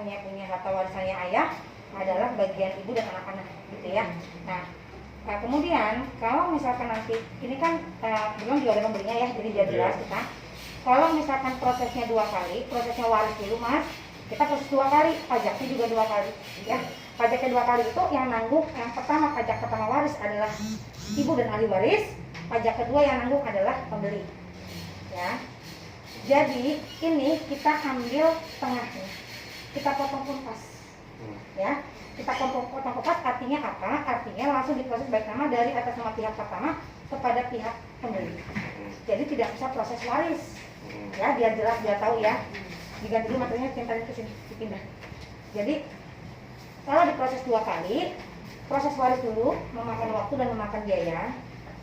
hanya punya harta warisannya ayah adalah bagian ibu dan anak-anak gitu ya. Nah, kemudian kalau misalkan nanti ini kan belum juga ada pembelinya ya, jadi biar jelas kita. Kalau misalkan prosesnya 2 kali, prosesnya waris dulu mas, kita proses 2 kali, pajaknya juga 2 kali ya. Pajaknya 2 kali itu yang nanggung, yang pertama pajak pertama waris adalah ibu dan ahli waris, pajak kedua yang nanggung adalah pembeli ya. Jadi ini kita ambil tengahnya, kita potong pas ya. Kita potong pas artinya apa? Artinya langsung diproses baik nama dari atas nama pihak pertama kepada pihak pembeli. Jadi tidak usah proses waris ya, biar jelas, biar tahu ya. Diganti dulu materinya, pindahin ke sini, dipindah. Jadi kalau diproses 2 kali, proses waris dulu memakan waktu dan memakan biaya.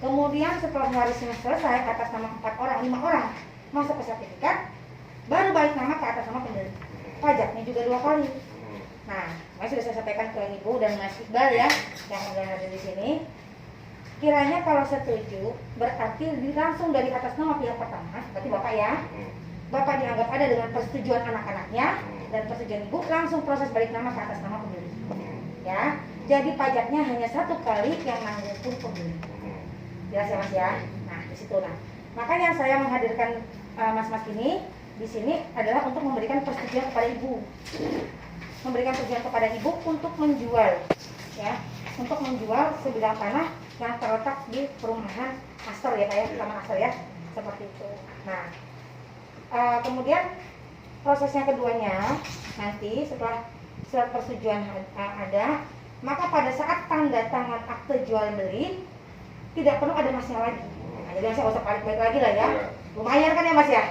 Kemudian setelah warisnya selesai atas nama 4 orang, 5 orang masuk ke sertifikat, baru balik nama ke atas nama pembeli. Pajaknya juga 2 kali. Nah, sudah saya sampaikan ke Ibu dan Mas Iqbal ya, yang ada di sini. Kiranya kalau setuju, berarti langsung dari atas nama pihak pertama, berarti Bapak ya. Bapak dianggap ada dengan persetujuan anak-anaknya dan persetujuan Ibu, langsung proses balik nama ke atas nama pembeli. Ya, jadi pajaknya hanya 1 kali yang nanggung pun pembeli. Jelas ya Mas ya. Nah, di situ nah. Makanya saya menghadirkan Mas-mas ini di sini adalah untuk memberikan persetujuan kepada Ibu. Memberikan persetujuan kepada Ibu untuk menjual ya, untuk menjual sebidang tanah yang terletak di perumahan Astor ya Pak ya, Taman Astor ya, seperti itu. Nah, kemudian prosesnya keduanya nanti setelah surat persetujuan ada, maka pada saat tanda tangan akte jual beli tidak perlu ada masnya lagi. Nah, jadi saya usah balik lagi lah ya. Lumayan kan ya Mas ya?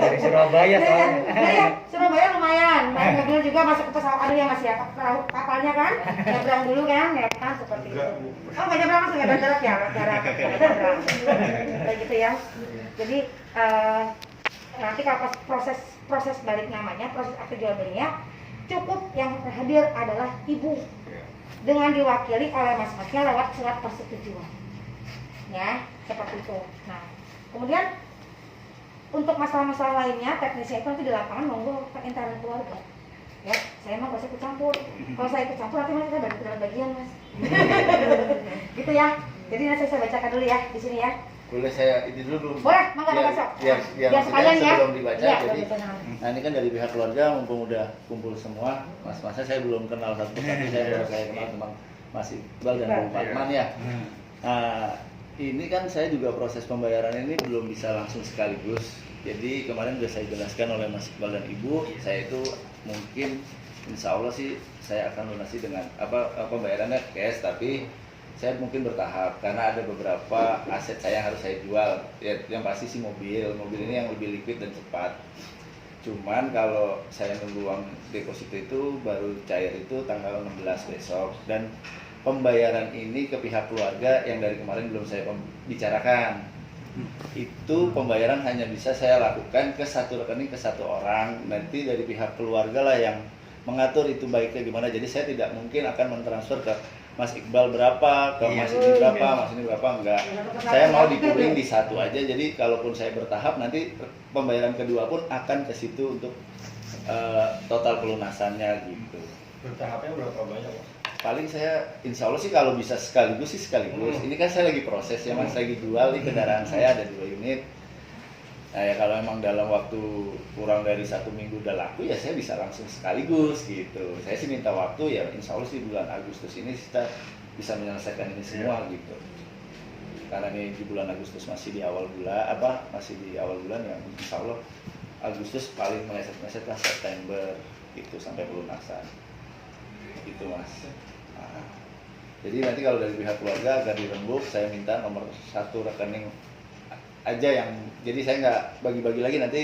Dari Surabaya kan? Iya, Surabaya lumayan. Naik mobil juga masuk ke pesawat ya Mas ya. Kapalnya kan, nyebrang dulu kan, ya kan seperti itu. Oh nggak nyebrang langsung ya, darat ya, darat. Kayak gitu ya. Jadi nanti kalau proses balik namanya, proses akte jual belinya, cukup yang hadir adalah Ibu dengan diwakili oleh mas-masnya lewat surat persetujuan. Ya, seperti itu. Nah, kemudian untuk masalah-masalah lainnya, teknisnya itu nanti di lapangan monggo internal keluarga. Ya, saya mau ikut campur. Kalau saya ikut campur nanti kita bagi bagian mas. Gitu ya. Jadi nanti saya bacakan dulu ya di sini ya. Boleh saya ini dulu? Boleh, mangga masuk. Biar sekalian ya. Sebelum dibaca, ya, jadi nah ini kan dari pihak keluarga mumpung udah kumpul semua, mas-masnya saya belum kenal satu persatu, saya kenal teman Mas Iqbal dan Bung Fatman ya. Nah, ini kan saya juga proses pembayaran ini belum bisa langsung sekaligus. Jadi kemarin sudah saya jelaskan oleh Mas Iqbal dan Ibu, saya itu mungkin insya Allah sih saya akan lunasi dengan pembayarannya cash, tapi saya mungkin bertahap karena ada beberapa aset saya yang harus saya jual. Ya, yang pasti sih mobil ini yang lebih liquid dan cepat. Cuman kalau saya nunggu uang deposito itu baru cair itu tanggal 16 besok, dan pembayaran ini ke pihak keluarga yang dari kemarin belum saya bicarakan. Itu pembayaran hanya bisa saya lakukan ke satu rekening ke satu orang. Nanti dari pihak keluarga lah yang mengatur itu baiknya gimana. Jadi saya tidak mungkin akan mentransfer ke Mas Iqbal berapa, ke Mas ini berapa, Mas ini berapa, enggak. Saya mau dikumpulin di satu aja. Jadi kalaupun saya bertahap nanti pembayaran kedua pun akan ke situ untuk total pelunasannya gitu. Bertahapnya berapa banyak Mas? Paling saya insya Allah sih kalau bisa sekaligus sih sekaligus. Ini kan saya lagi proses ya Mas, lagi jual nih kendaraan saya ada 2 unit. Nah ya kalau memang dalam waktu kurang dari 1 minggu udah laku ya saya bisa langsung sekaligus gitu. Saya sih minta waktu ya insya Allah sih bulan Agustus ini kita bisa menyelesaikan ini semua gitu. Karena ini di bulan Agustus masih di awal bulan ya insya Allah Agustus paling meleset-meleset lah September gitu sampai pelunasan gitu Mas. Nah, jadi nanti kalau dari pihak keluarga agar dirembuk saya minta nomor 1 rekening aja yang jadi saya nggak bagi-bagi lagi nanti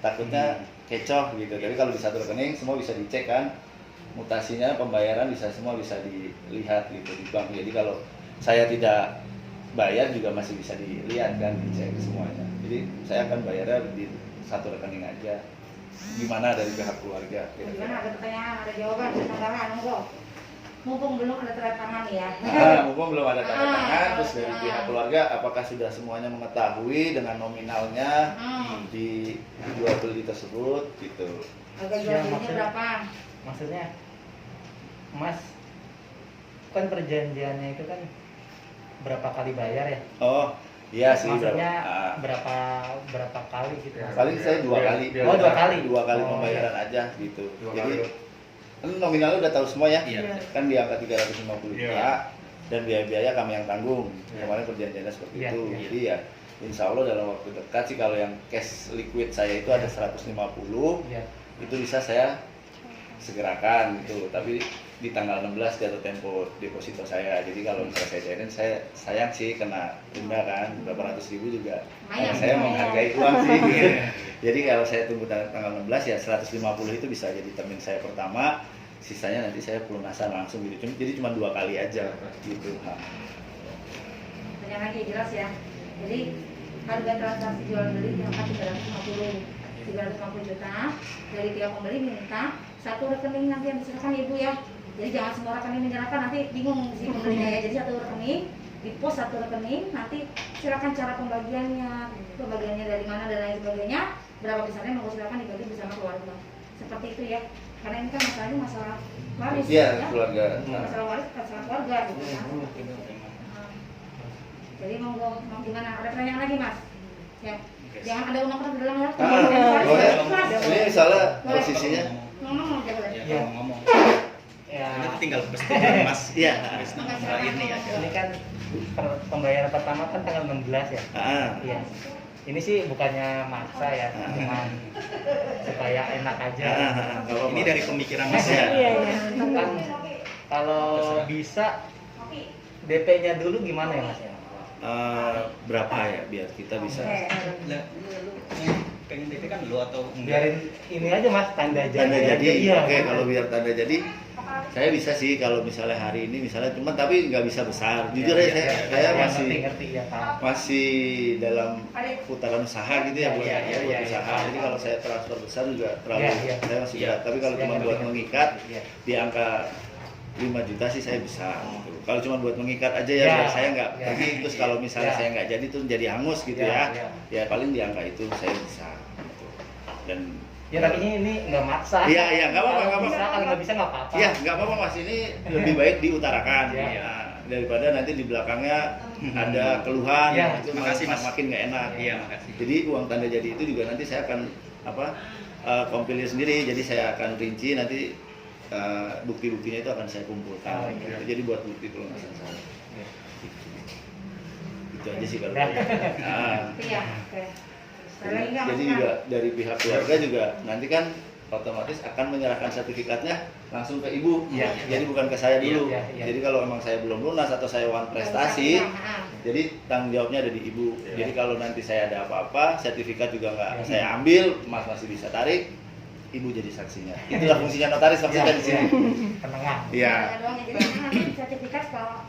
takutnya kecoh gitu. Jadi kalau di satu rekening semua bisa dicek kan, mutasinya pembayaran semua bisa dilihat gitu di bank. Jadi kalau saya tidak bayar juga masih bisa dilihat kan, dicek semuanya. Jadi saya akan bayarnya di satu rekening aja. Gimana dari pihak keluarga? Gimana, ada pertanyaan, ada jawaban, ada tambahan, monggo. mumpung belum ada tanda tangan ya. Mumpung belum ada tanda tangan, terus dari pihak keluarga apakah sudah semuanya mengetahui dengan nominalnya di jual beli tersebut gitu. Harga jual belinya berapa? Maksudnya, Mas, kan perjanjiannya itu kan berapa kali bayar ya? Oh, iya sih. Maksudnya berapa kali gitu? Paling saya 2 kali. Oh, 2 kali. 2 kali Oh, pembayaran aja gitu. Dua Jadi kali. kan nominalnya udah tahu semua ya. Iya. Kan di angka 350 juta dan biaya-biaya kami yang tanggung. Iya. Kemarin perjanjiannya seperti Iya, itu. iya. Jadi ya insya Allah dalam waktu dekat sih kalau yang cash liquid saya itu ada 150, Iya. itu bisa saya segerakan gitu. Tapi di tanggal 16 jatuh tempo deposito saya. Jadi kalau misalnya saya cairin, saya sayang sih kena denda kan berapa ratus ribu juga. Lumayan, Saya lumayan. menghargai uang sih. Jadi kalau saya tunggu tanggal 16 ya 150 itu bisa jadi termin saya pertama. Sisanya nanti saya pelunasan langsung gitu. Jadi cuma 2 kali aja gitu. Nah. Yang lagi jelas ya. Jadi harga transaksi jual beli yang 350 juta dari tiap pembeli minta satu rekening nanti yang diserahkan ibu ya. Jadi jangan semua rekening menyerahkan, nanti bingung si pembelinya ya. Jadi satu rekening, di pos satu rekening, nanti silakan cara pembagiannya dari mana dan lain sebagainya, berapa besarnya mau silakan dibagi bersama keluarga. Seperti itu ya. Karena ini kan masalahnya masalah waris Iya, ya. keluarga. Masalah waris masalah keluarga gitu kan. Jadi mau gimana? Ada pertanyaan lagi mas? Ya. Jangan ada unek-unek di dalam ya. Boleh. Ini misalnya posisinya. Ngomong aja boleh. Iya, ngomong. Ya, Ini tinggal pasti Mas. Iya. Ini aja. ini kan pembayaran pertama kan tanggal 16 ya. Iya. Ini sih bukannya maksa ya, cuman supaya enak aja. Ini dari pemikiran Mas ya. Kan kalau bisa DP-nya dulu gimana ya Mas ya? Berapa ya biar kita bisa. Lah, pengen DP kan lu atau Biarin ini aja Mas, tanda jadi. Tanda jadi. Iya. Oke, kalau biar tanda jadi saya bisa sih kalau misalnya hari ini misalnya cuman tapi nggak bisa besar. Jujur ya, saya masih ngerti ya Pak. masih dalam putaran usaha gitu ya, buat Iya, usaha. Jadi kalau saya transfer besar juga terlalu Iya. saya masih Iya. berat. Tapi kalau Iya, cuma ngerti, buat ngerti. mengikat Iya. di angka 5 juta sih saya bisa gitu. Kalau cuma buat mengikat aja ya, Iya. biar saya nggak Iya. pergi terus kalau misalnya Iya. saya nggak jadi tuh jadi hangus gitu Iya, ya. iya. Ya paling di angka itu saya bisa gitu. Dan Ya tapi ini nggak maksa. Iya, nggak apa-apa, Kalau nggak bisa, apa-apa. kalau nggak bisa nggak apa-apa. Iya, nggak apa-apa mas, ini lebih baik diutarakan Iya. Nah, daripada nanti di belakangnya ada keluhan, Iya. itu Makasih, Mas. makin nggak enak. Iya, makasih. Jadi uang tanda jadi itu juga nanti saya akan kompilir sendiri, jadi saya akan rinci nanti bukti-buktinya itu akan saya kumpulkan. Oh, iya. Jadi buat bukti pelunasan saya. Iya. Itu aja sih kalau. Udah. Nah, Iya, oke. Ada lagi nggak, jadi Mas? juga dari pihak keluarga juga nanti kan otomatis akan menyerahkan sertifikatnya langsung ke ibu. Iya. Jadi bukan ke saya dulu. Iya, iya. Jadi kalau memang saya belum lunas atau saya wan prestasi, Nah, jadi tanggung jawabnya ada di ibu. Iya. Jadi kalau nanti saya ada apa-apa, sertifikat juga nggak Iya. saya ambil, mas masih bisa tarik, ibu jadi saksinya. Itulah fungsinya notaris maksudnya di sini. Penengah. Iya. ada doang ya. Jadi nanti sertifikat kalau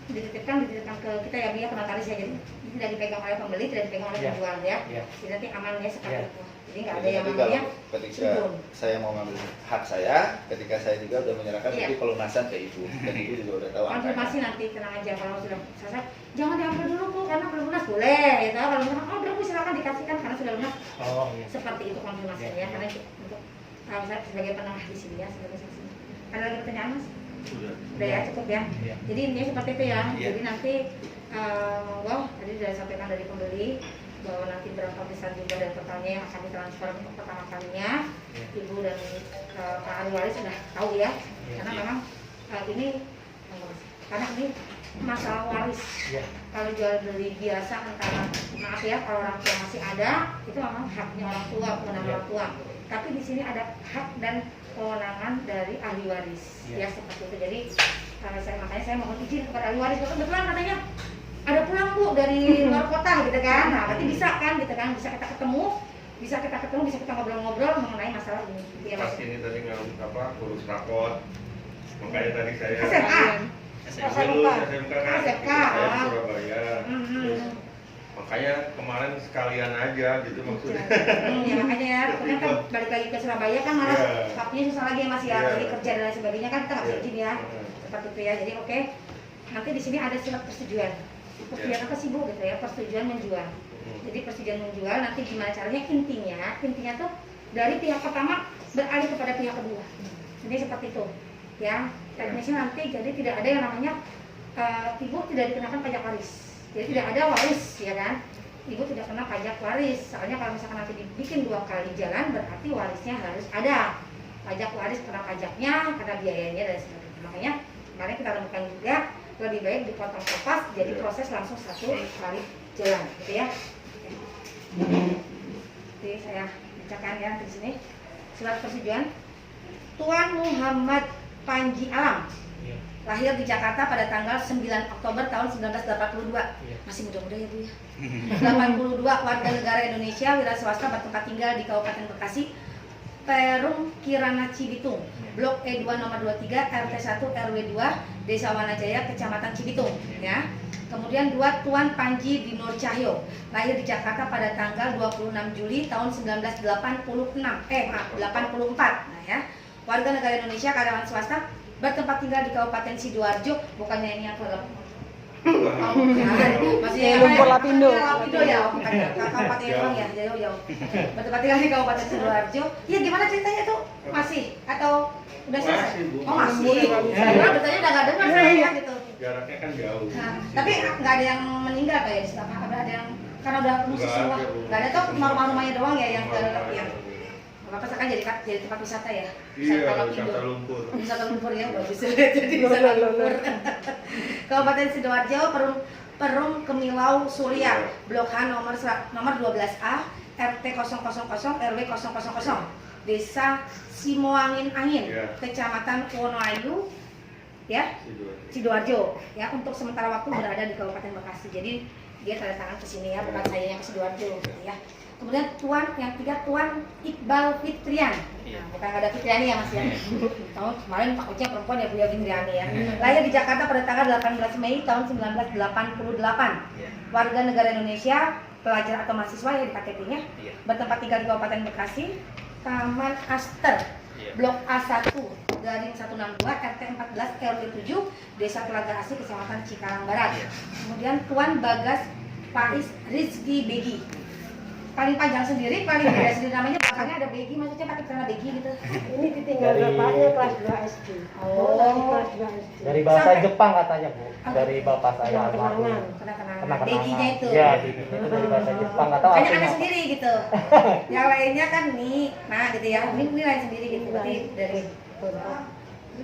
dititipkan ke kita ya biar ke notaris ya. Jadi tidak dipegang oleh pembeli, tidak dipegang oleh Iya. penjual ya. Iya. Jadi nanti aman ya seperti Iya. itu. Jadi nggak ada Jadi yang nanti namanya kalau ketika sudun. saya mau ngambil hak saya, ketika saya juga udah menyerahkan Iya. jadi pelunasan ke ibu, dan ibu juga udah tahu angkanya. Konfirmasi nanti tenang aja kalau sudah selesai. Jangan diambil dulu bu karena belum lunas boleh ya. Kalau misalkan oh belum bu silakan dikasihkan karena sudah lunas. Oh iya. Seperti itu konfirmasinya Iya. karena untuk saya sebagai penengah di sini ya sebagai saksi. Ada lagi pertanyaan mas? Udah ya cukup ya. Iya. Jadi intinya seperti itu ya. Iya. Jadi nanti monggo tadi sudah disampaikan dari pembeli bahwa nanti berapa besar jumlah dan totalnya yang akan ditransfer untuk pertama kalinya. Iya. Ibu dan Pak ahli waris sudah tahu ya. Iya. Karena Iya. memang ini karena ini masalah waris. Iya. Kalau jual beli biasa antara maaf ya kalau orang tua masih ada itu memang haknya orang tua, kewenangan Iya. orang tua. Tapi di sini ada hak dan kewenangan dari ahli waris. Iya. Ya seperti itu. Jadi makanya saya mohon izin kepada ahli waris. Kebetulan katanya ada pulang bu dari luar kota gitu kan. Nah berarti bisa kan gitu kan, bisa kita ketemu, bisa kita ngobrol-ngobrol mengenai masalah ini. Gitu ya, Mas. Pas ini tadi ngurus rapot, makanya tadi saya SMA. dulu SMK kan SMK. saya di Surabaya. Mhm. Makanya kemarin sekalian aja gitu maksudnya. Ya makanya ya, pokoknya kan balik lagi ke Surabaya kan malah Iya. waktunya susah lagi ya Mas ya, Iya. jadi kerja dan lain sebagainya kan kita nggak bisa izin ya. seperti itu ya. Jadi oke, nanti di sini ada surat persetujuan. Persetujuan apa sih Bu gitu ya? Persetujuan menjual. Jadi persetujuan menjual nanti gimana caranya, intinya tuh dari pihak pertama beralih kepada pihak kedua. Jadi seperti itu ya. Teknisnya nanti jadi tidak ada yang namanya ibu tidak dikenakan pajak waris. Jadi tidak ada waris ya kan. Ibu tidak kena pajak waris. Soalnya kalau misalkan nanti dibikin 2 kali jalan berarti warisnya harus ada. Pajak waris kena pajaknya, karena biayanya dan sebagainya. Makanya kemarin kita temukan juga lebih baik dipotong lepas, jadi proses langsung 1 kali jalan, gitu ya. Jadi saya bacakan ya di sini surat persetujuan. Tuan Muhammad Panji Alam, lahir di Jakarta pada tanggal 9 Oktober tahun 1982. Masih muda-muda ya Bu ya. 82, warga negara Indonesia, wira swasta, bertempat tinggal di Kabupaten Bekasi, Perum Kirana Cibitung, Blok E2 nomor 23, RT 1 RW 2, Desa Wanajaya, Kecamatan Cibitung ya. Kemudian 2, Tuan Panji Dinur Cahyo, lahir di Jakarta pada tanggal 26 Juli tahun 1984. Nah ya. Warga negara Indonesia, karyawan swasta, bertempat tinggal di Kabupaten Sidoarjo, bukannya ini yang maksudnya Lumpur Lapindo. Lapindo ya, bukan Kabupaten Jauh ya, jauh. Bertempat tinggal di Kabupaten Sidoarjo. Iya, gimana ceritanya tuh? Masih atau udah selesai? Oh masih. Karena bertanya udah nggak dengar saya gitu. Jaraknya kan jauh. Nah, tapi nggak ada yang meninggal kayak di sana. Ada yang karena udah musik semua. Nggak ada tuh rumah-rumahnya doang ya yang ke yang. Bapak sekarang jadi tempat wisata ya? Iya, wisata lumpur. Wisata lumpur ya, bagus. Jadi wisata lumpur. Kabupaten Sidoarjo, Perum Kemilau Surya, Blok H nomor 12A, RT 000, RW 000, Desa Simoangin Angin, Kecamatan Wonoayu, ya, Sidoarjo. Ya, untuk sementara waktu berada di Kabupaten Bekasi. Jadi dia tanda tangan ke sini ya, bukan saya yang ke Sidoarjo, ya. Kemudian Tuan yang 3, Tuan Iqbal Fitrian. Nah, bukan ada Fitriani ya Mas ya. Tahun kemarin Pak Ucnya perempuan ya Bu ya, Fitriani ya. Lahir di Jakarta pada tanggal 18 Mei tahun 1988. Warga negara Indonesia, pelajar atau mahasiswa ya di KTP-nya. Bertempat tinggal di Kabupaten Bekasi, Taman Aster, Blok A1 garing 162, RT 14 RW 7, Desa Telaga Asih, Kecamatan Cikarang Barat. Kemudian Tuan Bagas Faiz Rizki Begi, paling panjang sendiri, paling muda sendiri, namanya belakangnya ada Begi, maksudnya pakai celana Begi gitu. Ini ditinggal bapaknya kelas 2 SD. Kelas 2 SD. Dari bahasa Jepang katanya Bu, dari bapak saya almarhum. Kenang-kenangan. Beginya itu. Ya, itu dari bahasa Jepang, nggak tahu Hanya artinya anak apa. sendiri gitu. Yang lainnya kan nih, nah gitu ya. Ini lain sendiri gitu. Berarti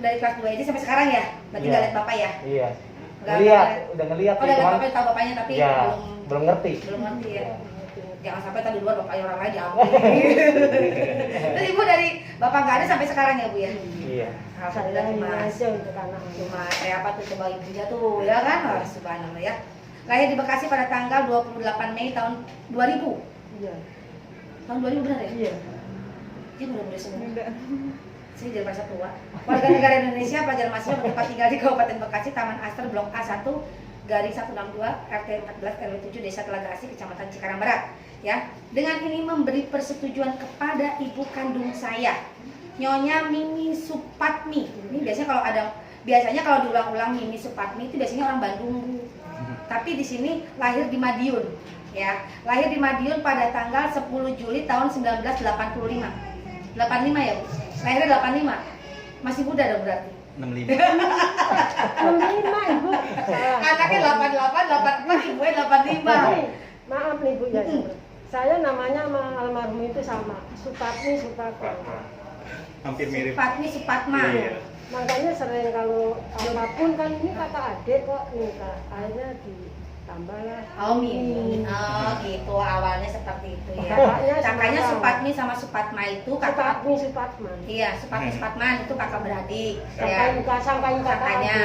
dari kelas 2 SD sampai sekarang ya. Berarti nggak lihat bapak ya? Iya. Nggak Ngeliat, lihat. udah ngeliat Oh, sih, udah cuman lihat tahu bapaknya tapi ya, belum ngerti. belum ngerti ya. Jangan sampai tadi luar bapaknya orang lain diambil. Terus Ibu dari bapak nggak ada sampai sekarang ya Bu ya? Iya. Alhamdulillah Saya Mas. aja untuk anak. Cuma kayak apa tuh coba ibunya tuh ya kan? Wah, subhanallah ya. Lahir di Bekasi pada tanggal 28 Mei tahun 2000. Iya. Tahun 2000 benar ya? Iya. Dia muda-muda semua. Saya jadi masa tua. Warga negara Indonesia, pelajar mahasiswa bertempat tinggal di Kabupaten Bekasi, Taman Aster, Blok A1 garing 162, RT 14 RW 7, Desa Telaga Asih, Kecamatan Cikarang Barat. Ya, dengan ini memberi persetujuan kepada ibu kandung saya, Nyonya Mimi Supatmi. Ini biasanya kalau diulang-ulang Mimi Supatmi itu biasanya orang Bandung Bu. Tapi di sini lahir di Madiun, ya. Lahir di Madiun pada tanggal 10 Juli tahun 1985. 85 ya Bu. Lahirnya 85. Masih muda dong berarti. 65. 65 Ibu. Salah. Anaknya 88, 84, ibunya 85. Maaf nih Bu ya. Saya namanya sama almarhum itu sama, Supatmi Supatma. Hampir mirip. Supatmi Supatma. Iya. Makanya sering kalau apapun kan ini kata adik kok nih Kak, akhirnya ditambah lah. Oh Mimi. Oh gitu awalnya seperti itu ya. Kakaknya Kakaknya sama. Supatmi sama Supatma itu kakak. Supatmi Supatman. Iya, Supatmi Supatman itu kakak beradik. Sangkain Ya. sangkain Kakaknya.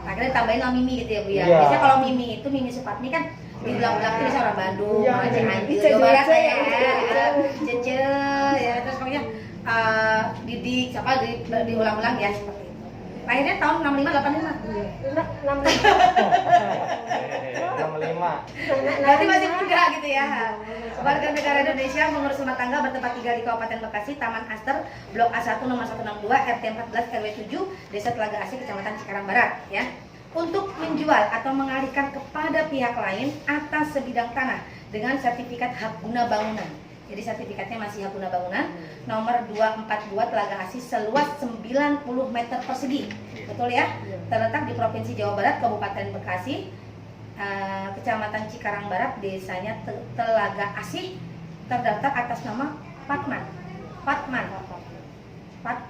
Akhirnya tambahin nama Mimi gitu ya Bu ya. Iya. Biasanya kalau Mimi itu Mimi Supatmi kan diulang-ulang itu bisa orang Bandung, Iya, Cianjur, Cece, Jawa Barat Cece, ya. Cece ya terus pokoknya Didik siapa diulang-ulang ya seperti itu. Lahirnya tahun 65 85. Berarti masih muda gitu ya. Warga negara Indonesia mengurus rumah tangga bertempat tinggal di Kabupaten Bekasi, Taman Aster, Blok A1 nomor 162, RT 14 RW 7, Desa Telaga Asih, Kecamatan Cikarang Barat ya. Untuk menjual atau mengalihkan kepada pihak lain atas sebidang tanah dengan sertifikat hak guna bangunan. Jadi sertifikatnya masih hak guna bangunan nomor 242 Telaga Asih seluas 90 meter persegi. Betul ya? Terletak di Provinsi Jawa Barat, Kabupaten Bekasi, Kecamatan Cikarang Barat, desanya Telaga Asih, terdaftar atas nama Fatman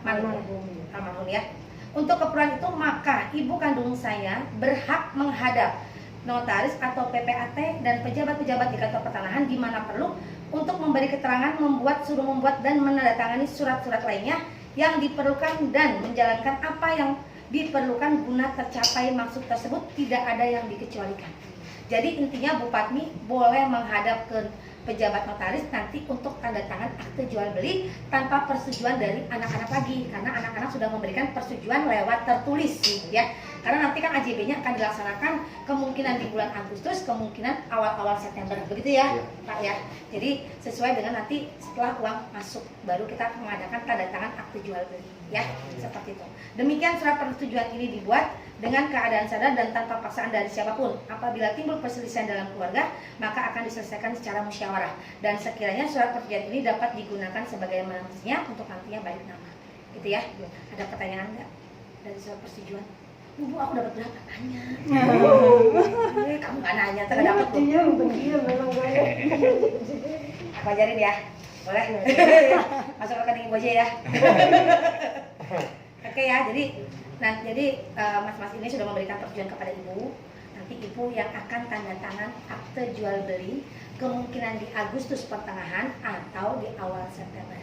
almarhum ya. Untuk keperluan itu maka ibu kandung saya berhak menghadap notaris atau PPAT dan pejabat-pejabat di kantor pertanahan di mana perlu untuk memberi keterangan, suruh membuat dan menandatangani surat-surat lainnya yang diperlukan dan menjalankan apa yang diperlukan guna tercapai maksud tersebut, tidak ada yang dikecualikan. Jadi intinya Bu Patmi boleh menghadap ke pejabat notaris nanti untuk tanda tangan akte jual beli tanpa persetujuan dari anak-anak lagi, karena anak-anak sudah memberikan persetujuan lewat tertulis ya. Karena nanti kan AJB-nya akan dilaksanakan kemungkinan di bulan Agustus, kemungkinan awal-awal September, begitu ya Pak ya. Jadi sesuai dengan nanti setelah uang masuk baru kita mengadakan tanda tangan akte jual beli ya, seperti itu. Demikian surat persetujuan ini dibuat dengan keadaan sadar dan tanpa paksaan dari siapapun. Apabila timbul perselisihan dalam keluarga, maka akan diselesaikan secara musyawarah. Dan sekiranya surat persetujuan ini dapat digunakan sebagai mestinya untuk nantinya balik nama. Gitu ya. Ada pertanyaan nggak dari surat persetujuan? Bu, aku dapat berapa? Nanya. Kamu nggak nanya, terus dapat tuh. Diam memang banyak. Aku ajarin ya. Boleh? Masuk ke rekening ibu aja ya. Oke ya, jadi mas-mas ini sudah memberikan persetujuan kepada ibu. Nanti ibu yang akan tanda tangan akte jual beli kemungkinan di Agustus pertengahan atau di awal September.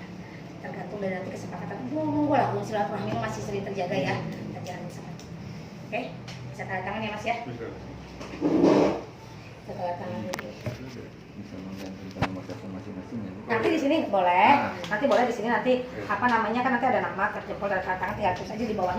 Tergantung dari nanti kesepakatan. Lah, silaturahmi masih sering terjaga ya. Jangan sampai. Oke, bisa tanda tangan ya Mas ya. Bisa tanda tangan dulu. Nanti di sini boleh, nanti boleh di sini nanti apa namanya kan nanti ada nama terjempol dari tanda tangan, tinggal tulis aja di bawahnya.